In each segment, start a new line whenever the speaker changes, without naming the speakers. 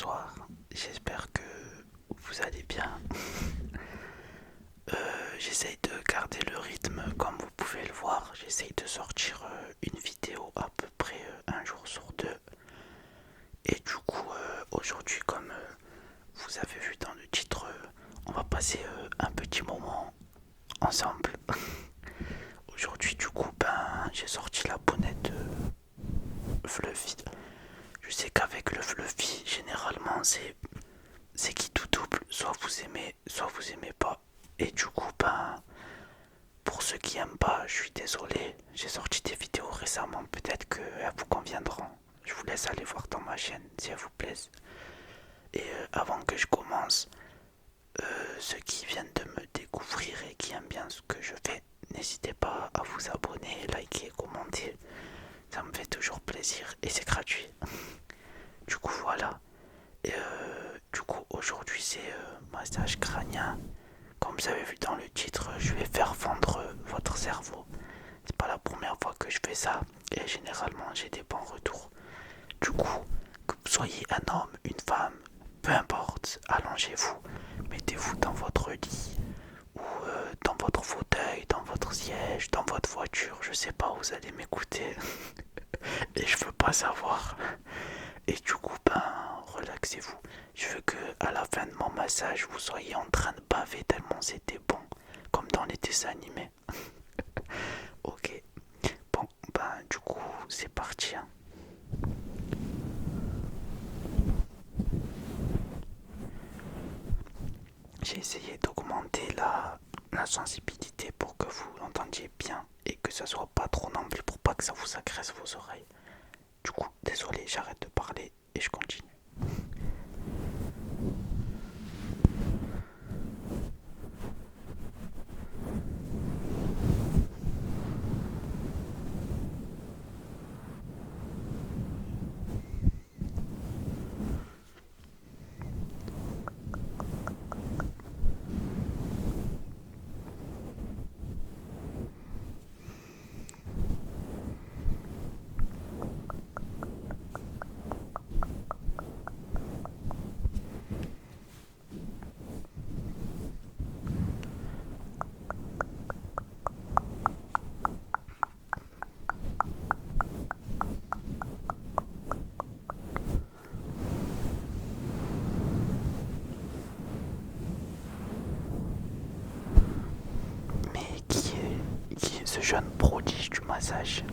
bonsoir, j'espère que vous allez bien. J'essaye de garder le rythme comme vous pouvez le voir. J'essaye de sortir une vidéo à peu près un jour sur deux. Et du coup, aujourd'hui, comme vous avez vu dans le titre, on va passer un petit moment ensemble. Aujourd'hui, du coup, j'ai sorti la bonnette Fluffy. Je sais qu'avec le Fluffy, généralement, c'est qui tout double, soit vous aimez pas. Et du coup, pour ceux qui aiment pas, je suis désolé. J'ai sorti des vidéos récemment, peut-être qu'elles vous conviendront. Je vous laisse aller voir dans ma chaîne si elles vous plaisent. Et avant que je commence, ceux qui viennent de me découvrir et qui aiment bien ce que je fais, n'hésitez pas à vous abonner, liker, commenter. Ça me fait toujours plaisir et c'est gratuit. Du coup, voilà. Et du coup, aujourd'hui, c'est massage crânien. Comme vous avez vu dans le titre, je vais faire fondre votre cerveau. C'est pas la première fois que je fais ça et généralement j'ai des bons retours. Du coup, que vous soyez un homme, une femme, peu importe, allongez-vous, mettez-vous dans votre lit ou dans votre fauteuil, dans votre siège, dans votre voiture, je sais pas où vous allez m'écouter et je veux pas savoir. Et du coup, relaxez-vous. Je veux que à la fin de mon massage, vous soyez en train de baver tellement c'était bon, comme dans les dessins animés. Ok. Bon, du coup, c'est parti, hein. J'ai essayé d'augmenter la sensibilité pour que vous l'entendiez bien et que ça soit pas trop non plus pour pas que ça vous agresse vos oreilles. Du coup, désolé, j'arrête de parler et je continue. Mais qui est ce jeune prodige du massage?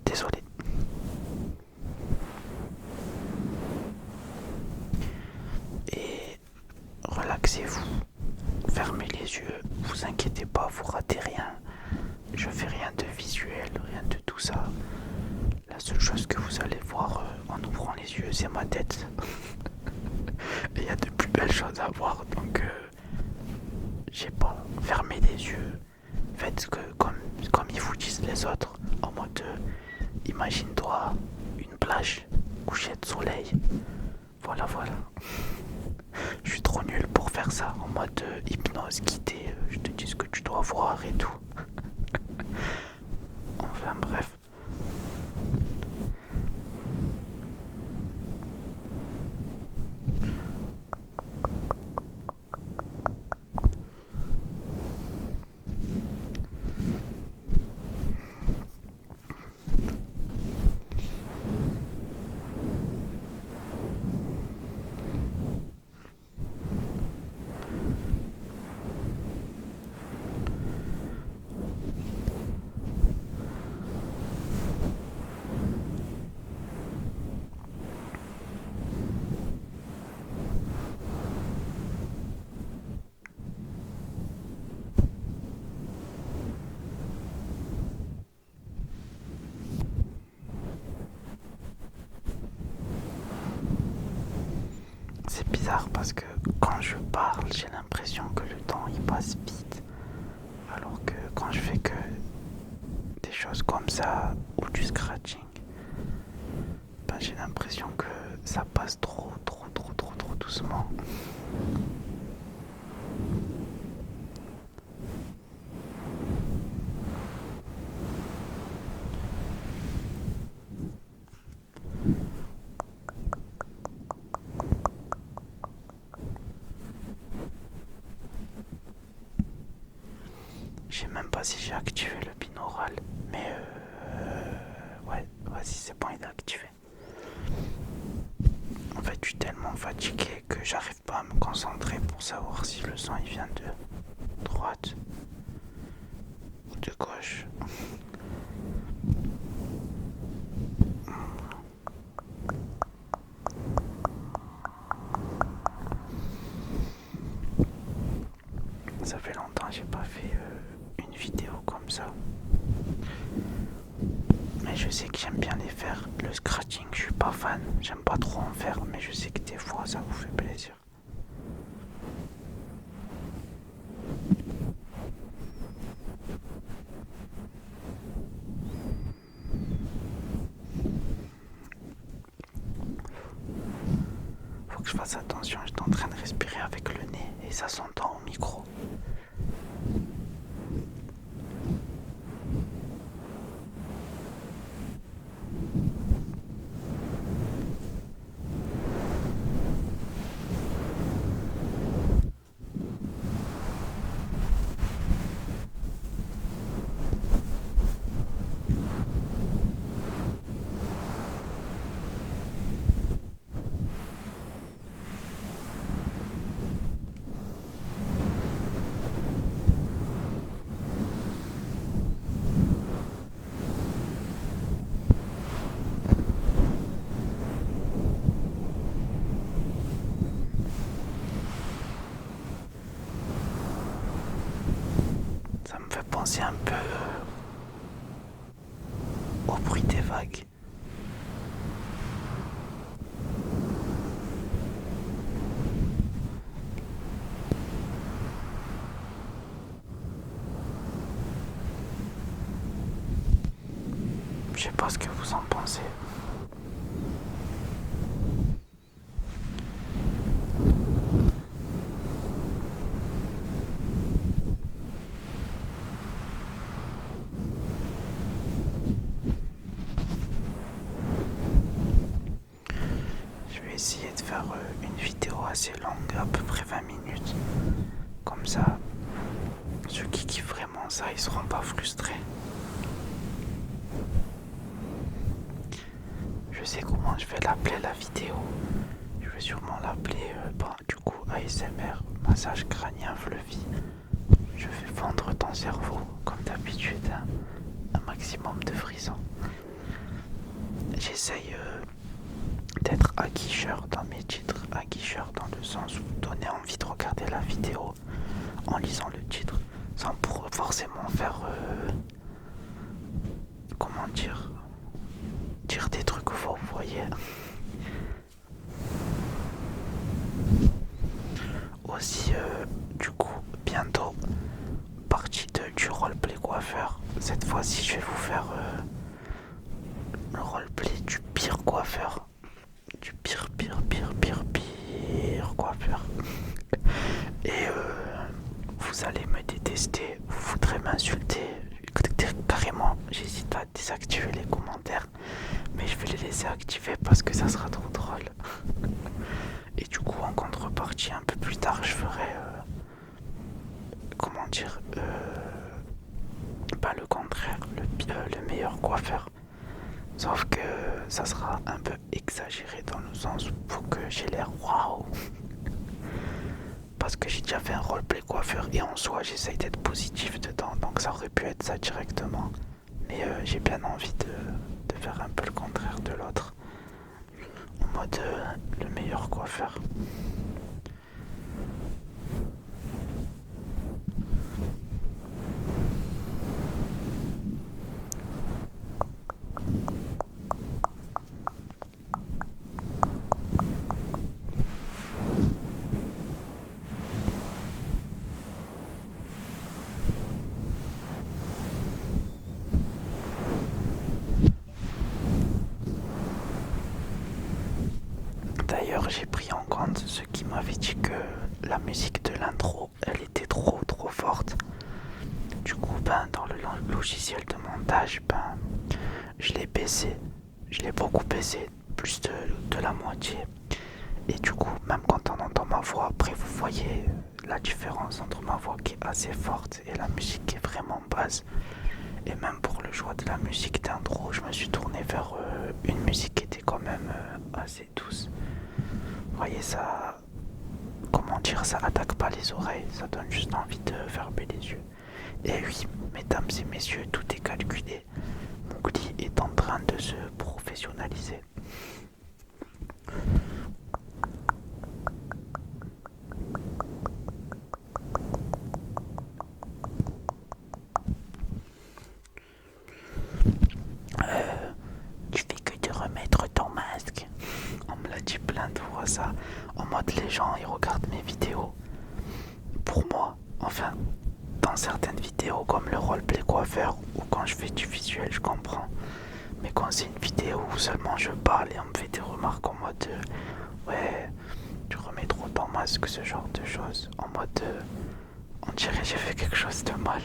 Désolé. Et relaxez-vous, fermez les yeux, vous inquiétez pas, vous ratez rien. Je fais rien de visuel, rien de tout ça. La seule chose que vous allez voir en ouvrant les yeux, c'est ma tête. Et il y a de plus belles choses à voir, donc je sais pas, fermez les yeux. Faites comme ils vous disent les autres, en mode imagine-toi une plage, coucher de soleil. Voilà, voilà. Je suis trop nul pour faire ça en mode hypnose guidée. Je te dis ce que tu dois voir et tout. Enfin bref. c'est bizarre parce que quand je parle, j'ai l'impression que le temps il passe vite. Alors que quand je fais que des choses comme ça ou du scratching, ben, j'ai l'impression que ça passe trop doucement. Je sais même pas si j'ai activé le binaural, mais ouais, vas-y, c'est bon, il est activé. En fait, je suis tellement fatigué que j'arrive pas à me concentrer pour savoir si le son il vient de droite ou de gauche. Ça fait longtemps que j'ai pas fait une vidéo comme ça. Mais je sais que j'aime bien les faire. Le scratching, je suis pas fan. J'aime pas trop en faire, mais je sais que des fois ça vous fait plaisir. Faut que je fasse attention, j'étais en train de respirer avec le nez et ça s'entend au micro. Ça me fait penser un peu au bruit des vagues. Je sais pas ce que vous en pensez. Je vais essayer de faire une vidéo assez longue, à peu près 20 minutes. Comme ça, ceux qui kiffent vraiment ça, ils seront pas frustrés. Je sais comment je vais l'appeler la vidéo. Je vais sûrement l'appeler du coup ASMR, massage crânien fluffy. Je vais fendre ton cerveau, comme d'habitude, un maximum de frissons. J'essaye d'être aguicheur dans mes titres, aguicheur dans le sens où donner envie de regarder la vidéo en lisant le titre, sans pour forcément faire, comment dire des trucs faux, vous voyez. Aussi, du coup, bientôt, partie 2 du roleplay coiffeur. Cette fois-ci, je vais vous faire le roleplay du pire coiffeur. Du pire coiffeur. Et vous allez me détester, vous voudrez m'insulter. Carrément, j'hésite à désactiver les commentaires, mais je vais les laisser activer parce que ça sera trop drôle. Et du coup, en contrepartie, un peu plus tard, je ferai comment dire pas le contraire, le meilleur coiffeur. Sauf que ça sera un peu exagéré dans le sens où que j'ai l'air waouh. Parce que j'ai déjà fait un roleplay coiffeur et en soi j'essaye d'être positif dedans, donc ça aurait pu être ça directement. Mais j'ai bien envie de faire un peu le contraire de l'autre. En mode le meilleur coiffeur. D'ailleurs, j'ai pris en compte ceux qui m'avaient dit que la musique de l'intro, elle était trop forte. Du coup, dans le logiciel de montage, je l'ai baissé. Je l'ai beaucoup baissé, plus de la moitié. Et du coup, même quand on entend ma voix, après vous voyez la différence entre ma voix qui est assez forte et la musique qui est vraiment basse. Et même pour le choix de la musique d'intro, je me suis tourné vers une musique qui était quand même assez douce. Vous voyez, ça, comment dire, ça attaque pas les oreilles, ça donne juste envie de fermer les yeux. Et oui, mesdames et messieurs, tout est calculé. Mowgli est en train de se professionnaliser. Tu fais que de remettre ton masque. On me l'a dit plein de fois ça. En mode les gens ils regardent mes vidéos. Pour moi, enfin, dans certaines vidéos comme le roleplay coiffeur ou quand je fais du visuel, je comprends. Mais quand c'est une vidéo où seulement je parle et on me fait des remarques en mode ouais, tu remets trop ton masque, ce genre de choses. En mode on dirait que j'ai fait quelque chose de mal.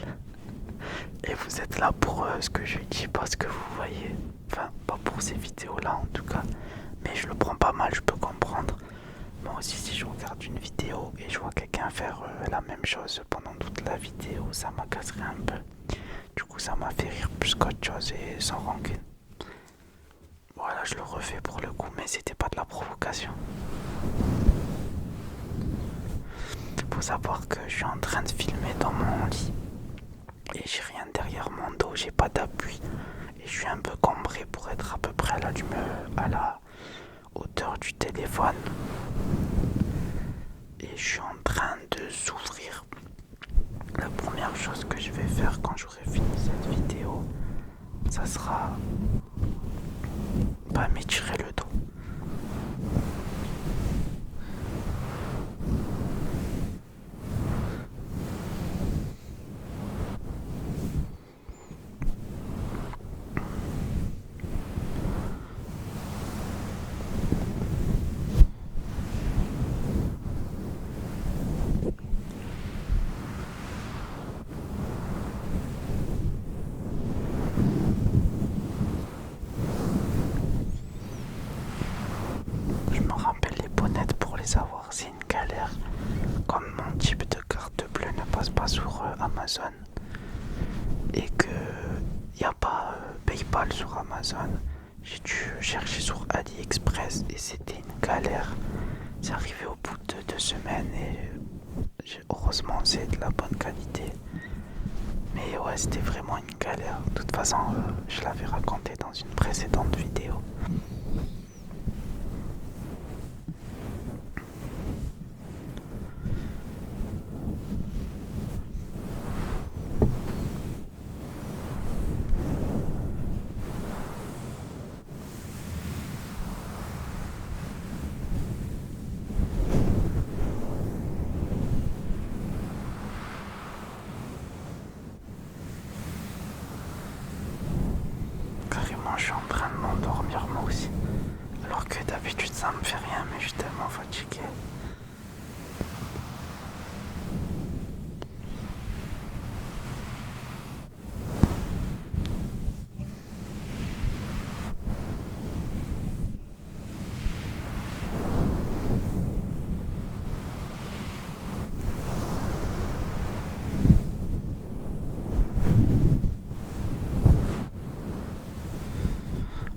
Et vous êtes là pour ce que je dis, pas ce que vous voyez. Enfin, pas pour ces vidéos-là en tout cas. Mais je le prends pas mal, je peux comprendre. Moi aussi, si je regarde une vidéo et je vois quelqu'un faire la même chose pendant toute la vidéo, ça m'agacerait un peu. Du coup, ça m'a fait rire plus qu'autre chose et sans rancune. Voilà, je le refais pour le coup, mais c'était pas de la provocation. Faut savoir que je suis en train de filmer dans mon lit. Et j'ai rien derrière mon dos, j'ai pas d'appui. Et je suis un peu cambré pour être à peu près à la hauteur du téléphone. Et je suis en train de s'ouvrir. La première chose que je vais faire quand j'aurai fini cette vidéo, ça sera m'étirer le dos. Je me rappelle les bonnettes pour les avoir, c'est une galère. Comme mon type de carte bleue ne passe pas sur Amazon et que y a pas PayPal sur Amazon, j'ai dû chercher sur AliExpress et c'était une galère. C'est arrivé au bout de 2 semaines et heureusement c'est de la bonne qualité. Mais ouais, c'était vraiment une galère. De toute façon, je l'avais raconté dans une précédente vidéo. Carrément, je suis en train de m'endormir moi aussi. Alors que d'habitude ça me fait rien, mais je suis tellement fatigué.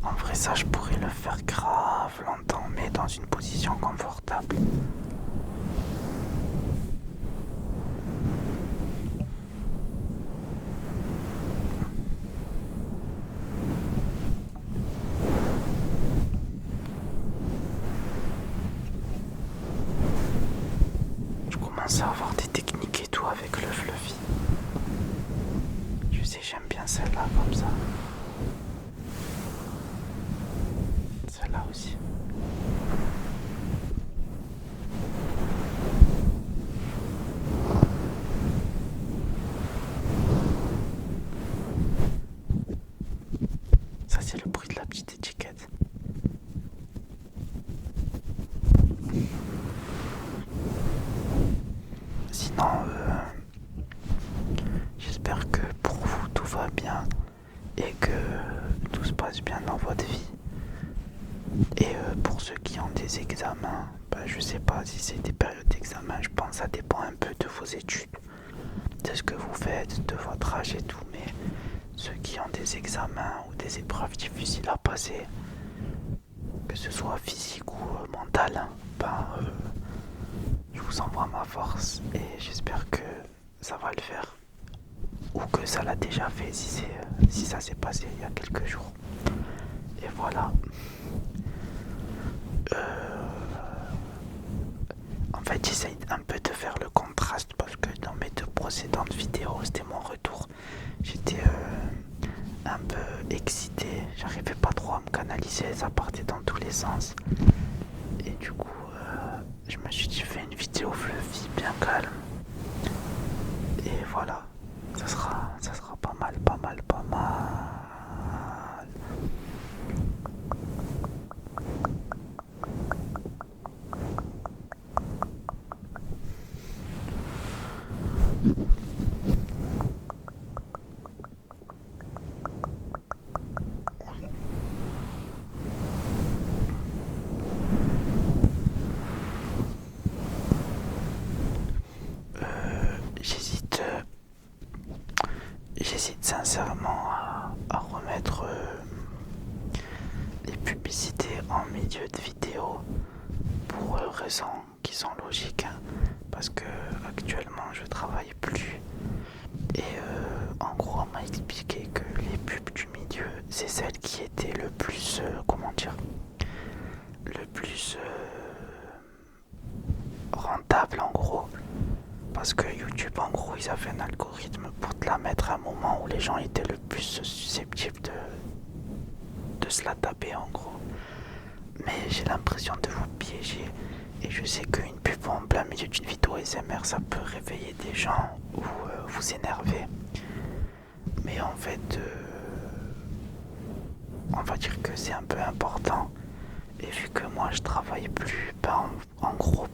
En vrai, ça je pourrais le faire grave longtemps, mais dans une position confortable. Je commence à avoir des techniques et tout avec le fluffy. Je sais, j'aime bien celle-là comme ça. Celle-là aussi. Ça c'est le bruit de la petite étiquette. pour ceux qui ont des examens, je sais pas si c'est des périodes d'examen, je pense que ça dépend un peu de vos études, de ce que vous faites, de votre âge et tout, mais ceux qui ont des examens ou des épreuves difficiles à passer, que ce soit physique ou mental, je vous envoie ma force et j'espère que ça va le faire. Ou que ça l'a déjà fait si ça s'est passé il y a quelques jours. Et voilà. En fait, j'essaye un peu de faire le contraste parce que dans mes deux précédentes vidéos, c'était mon retour. J'étais un peu excité, j'arrivais pas trop à me canaliser, ça partait dans tous les sens. Et du coup, je me suis dit, fais une vidéo fluffy, bien calme. Et voilà, ça sera pas mal, pas mal, pas mal. J'hésite sincèrement à remettre les publicités en milieu de vidéo pour raisons qui sont logiques, hein, parce que actuellement je travaille plus et en gros on m'a expliqué que les pubs du milieu c'est celles qui étaient le plus le plus rentable en gros. Parce que YouTube, en gros, ils avaient un algorithme pour te la mettre à un moment où les gens étaient le plus susceptibles de se la taper, en gros. Mais j'ai l'impression de vous piéger. Et je sais qu'une pub en plein milieu d'une vidéo ASMR, ça peut réveiller des gens ou vous énerver. Mais en fait, on va dire que c'est un peu important. Et vu que moi, je travaille plus, en gros,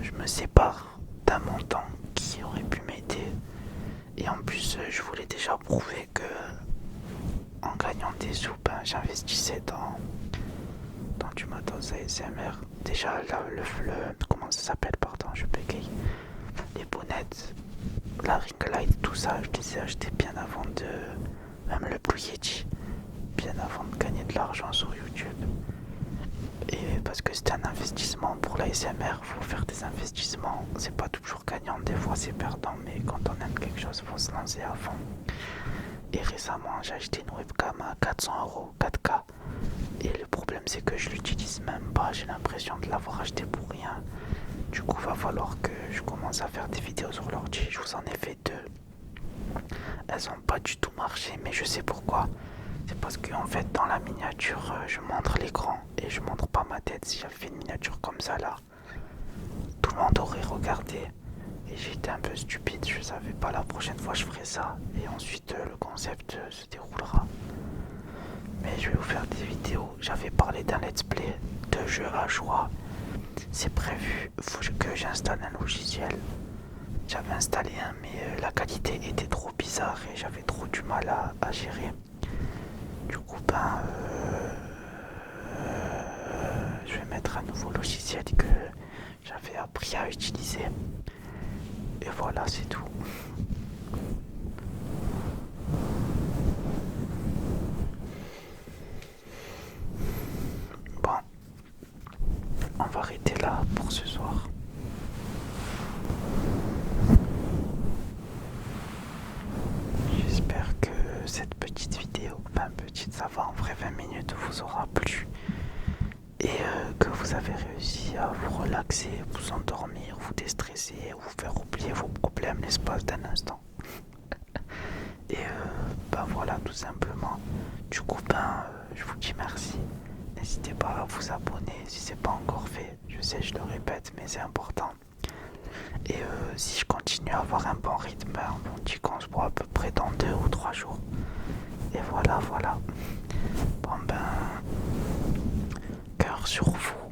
je me sépare d'un montant qui aurait pu m'aider. Et en plus, je voulais déjà prouver que en gagnant des sous, j'investissais dans du matos ASMR. Déjà, là, comment ça s'appelle, pardon, je bégaye. Les bonnettes, la ring light, tout ça, je les ai achetés bien avant même le Blue Yeti, bien avant de gagner de l'argent sur YouTube. Et parce que c'était un investissement pour l'ASMR, faut faire des investissements, c'est pas toujours gagnant, des fois c'est perdant, mais quand on aime quelque chose, faut se lancer à fond. Et récemment, j'ai acheté une webcam à 400€, 4K. Et le problème, c'est que je l'utilise même pas, j'ai l'impression de l'avoir acheté pour rien. Du coup, va falloir que je commence à faire des vidéos sur l'ordi. Je vous en ai fait 2. Elles ont pas du tout marché, mais je sais pourquoi. C'est parce que en fait dans la miniature je montre l'écran et je montre pas ma tête. Si j'avais fait une miniature comme ça là, tout le monde aurait regardé et j'ai été un peu stupide, je savais pas, la prochaine fois je ferai ça et ensuite le concept se déroulera. Mais je vais vous faire des vidéos, j'avais parlé d'un let's play de jeu à choix, c'est prévu, faut que j'installe un logiciel. J'avais installé un mais la qualité était trop bizarre et j'avais trop du mal à gérer. Du coup, je vais mettre un nouveau logiciel que j'avais appris à utiliser. Et voilà, c'est tout. Bon, on va arrêter là pour ce soir. J'espère que cette petite vidéo, petite, ça va, en vrai 20 minutes, vous aura plu. Et que vous avez réussi à vous relaxer, vous endormir, vous déstresser, vous faire oublier vos problèmes l'espace d'un instant. Et voilà, tout simplement. Du coup, je vous dis merci. N'hésitez pas à vous abonner si c'est pas encore fait. Je sais, je le répète, mais c'est important. Et si je continue à avoir un bon rythme, on dit qu'on se voit à peu près dans 2 ou 3 jours. Et voilà. Bon cœur sur vous.